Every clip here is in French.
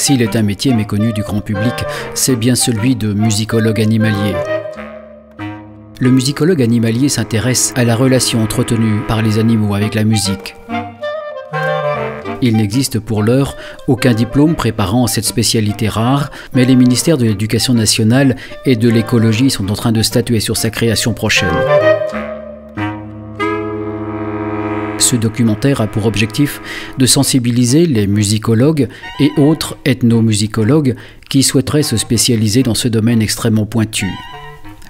S'il est un métier méconnu du grand public, c'est bien celui de musicologue animalier. Le musicologue animalier s'intéresse à la relation entretenue par les animaux avec la musique. Il n'existe pour l'heure aucun diplôme préparant cette spécialité rare, mais les ministères de l'Éducation nationale et de l'écologie sont en train de statuer sur sa création prochaine. Ce documentaire a pour objectif de sensibiliser les musicologues et autres ethnomusicologues qui souhaiteraient se spécialiser dans ce domaine extrêmement pointu.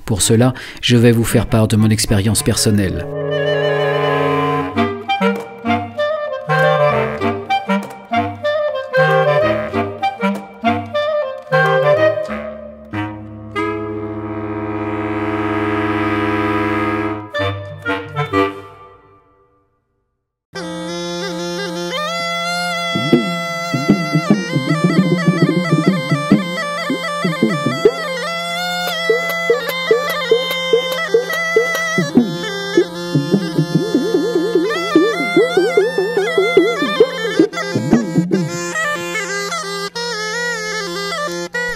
Pour cela, je vais vous faire part de mon expérience personnelle.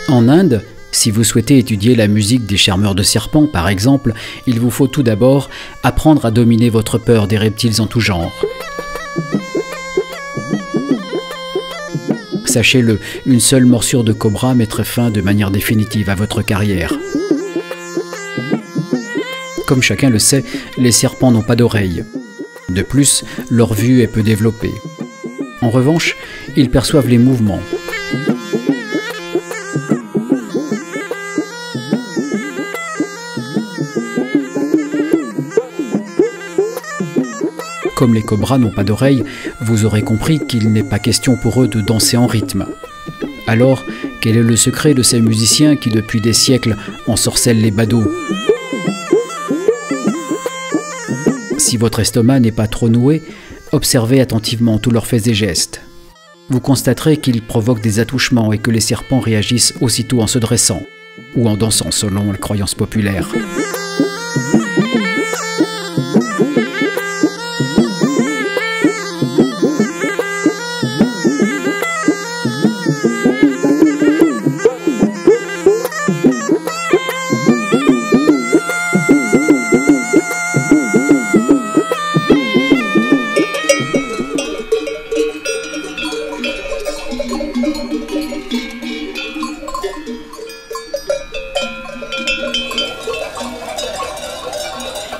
En Inde, si vous souhaitez étudier la musique des charmeurs de serpents, par exemple, il vous faut tout d'abord apprendre à dominer votre peur des reptiles en tout genre. Sachez-le, une seule morsure de cobra mettrait fin de manière définitive à votre carrière. Comme chacun le sait, les serpents n'ont pas d'oreilles. De plus, leur vue est peu développée. En revanche, ils perçoivent les mouvements. Comme les cobras n'ont pas d'oreilles, vous aurez compris qu'il n'est pas question pour eux de danser en rythme. Alors, quel est le secret de ces musiciens qui, depuis des siècles, ensorcellent les badauds? Si votre estomac n'est pas trop noué, observez attentivement tous leurs faits et gestes. Vous constaterez qu'ils provoquent des attouchements et que les serpents réagissent aussitôt en se dressant, ou en dansant selon la croyance populaire.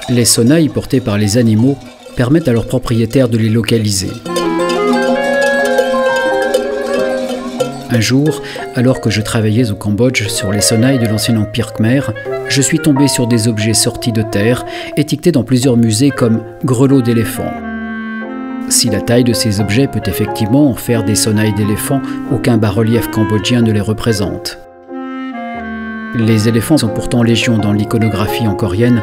Les sonnailles portées par les animaux permettent à leurs propriétaires de les localiser. Un jour, alors que je travaillais au Cambodge sur les sonnailles de l'ancien empire khmer, je suis tombé sur des objets sortis de terre, étiquetés dans plusieurs musées comme grelots d'éléphant. Si la taille de ces objets peut effectivement en faire des sonnailles d'éléphant, aucun bas-relief cambodgien ne les représente. Les éléphants sont pourtant légion dans l'iconographie angkorienne,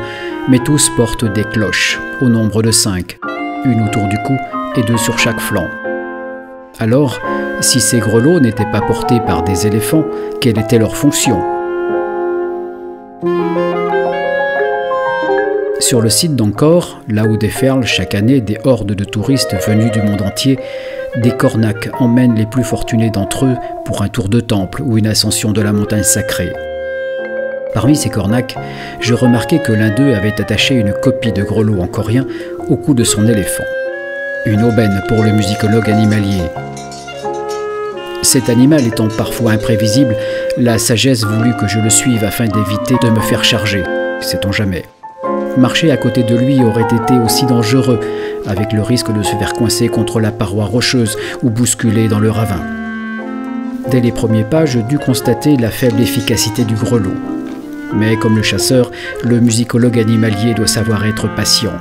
mais tous portent des cloches, au nombre de 5, une autour du cou et 2 sur chaque flanc. Alors, si ces grelots n'étaient pas portés par des éléphants, quelle était leur fonction? Sur le site d'Angkor, là où déferlent chaque année des hordes de touristes venus du monde entier, des cornacs emmènent les plus fortunés d'entre eux pour un tour de temple ou une ascension de la montagne sacrée. Parmi ces cornacs, je remarquai que l'un d'eux avait attaché une copie de grelot angkorien au cou de son éléphant. Une aubaine pour le musicologue animalier. Cet animal étant parfois imprévisible, la sagesse voulut que je le suive afin d'éviter de me faire charger, sait-on jamais. Marcher à côté de lui aurait été aussi dangereux, avec le risque de se faire coincer contre la paroi rocheuse ou bousculer dans le ravin. Dès les premiers pas, je dus constater la faible efficacité du grelot. Mais comme le chasseur, le musicologue animalier doit savoir être patient.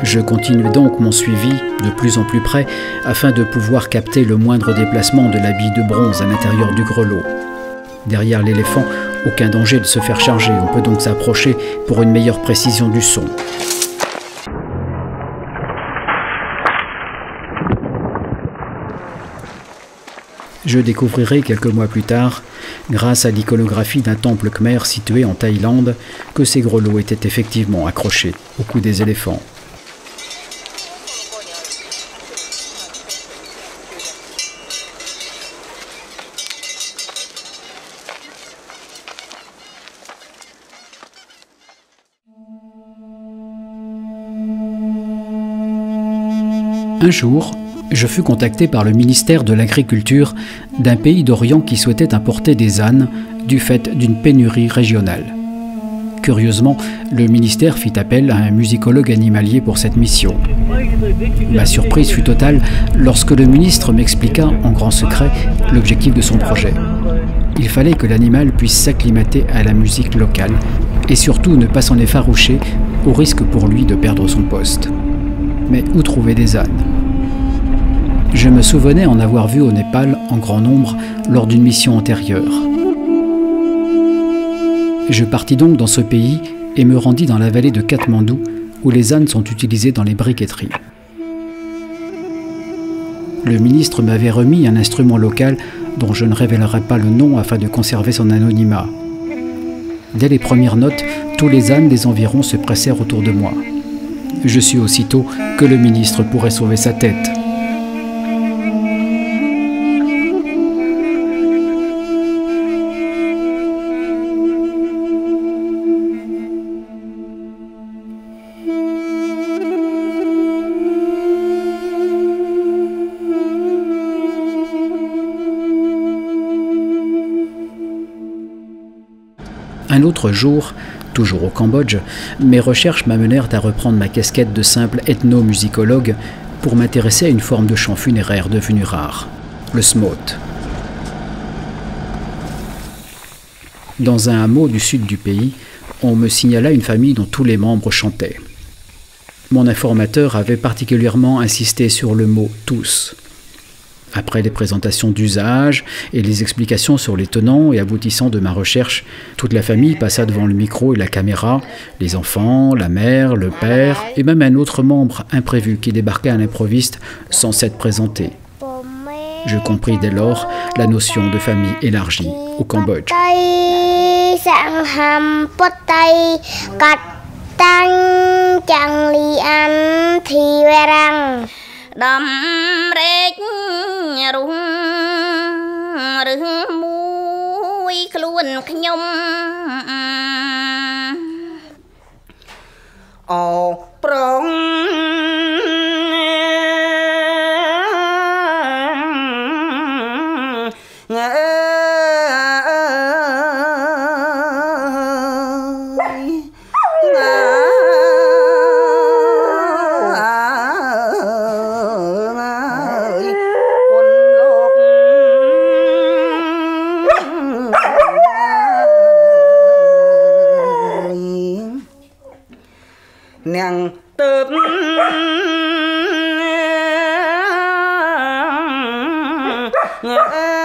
Je continue donc mon suivi de plus en plus près afin de pouvoir capter le moindre déplacement de la bille de bronze à l'intérieur du grelot. Derrière l'éléphant, aucun danger de se faire charger, on peut donc s'approcher pour une meilleure précision du son. Je découvrirai quelques mois plus tard, grâce à l'iconographie d'un temple khmer situé en Thaïlande, que ces grelots étaient effectivement accrochés au cou des éléphants. Un jour, je fus contacté par le ministère de l'Agriculture d'un pays d'Orient qui souhaitait importer des ânes du fait d'une pénurie régionale. Curieusement, le ministère fit appel à un musicologue animalier pour cette mission. Ma surprise fut totale lorsque le ministre m'expliqua en grand secret l'objectif de son projet. Il fallait que l'animal puisse s'acclimater à la musique locale et surtout ne pas s'en effaroucher au risque pour lui de perdre son poste. Mais où trouver des ânes? Je me souvenais en avoir vu au Népal en grand nombre lors d'une mission antérieure. Je partis donc dans ce pays et me rendis dans la vallée de Katmandou où les ânes sont utilisés dans les briqueteries. Le ministre m'avait remis un instrument local dont je ne révélerai pas le nom afin de conserver son anonymat. Dès les premières notes, tous les ânes des environs se pressèrent autour de moi. Je sus aussitôt que le ministre pourrait sauver sa tête. Un autre jour, toujours au Cambodge, mes recherches m'amenèrent à reprendre ma casquette de simple ethnomusicologue pour m'intéresser à une forme de chant funéraire devenue rare, le smote. Dans un hameau du sud du pays, on me signala une famille dont tous les membres chantaient. Mon informateur avait particulièrement insisté sur le mot « tous ». Après les présentations d'usage et les explications sur les tenants et aboutissants de ma recherche, toute la famille passa devant le micro et la caméra, les enfants, la mère, le père et même un autre membre imprévu qui débarquait à l'improviste sans s'être présenté. Je compris dès lors la notion de famille élargie au Cambodge. Đầm rét rung rừng mũi khuôn nhung ô prong nàng tớp ngỡ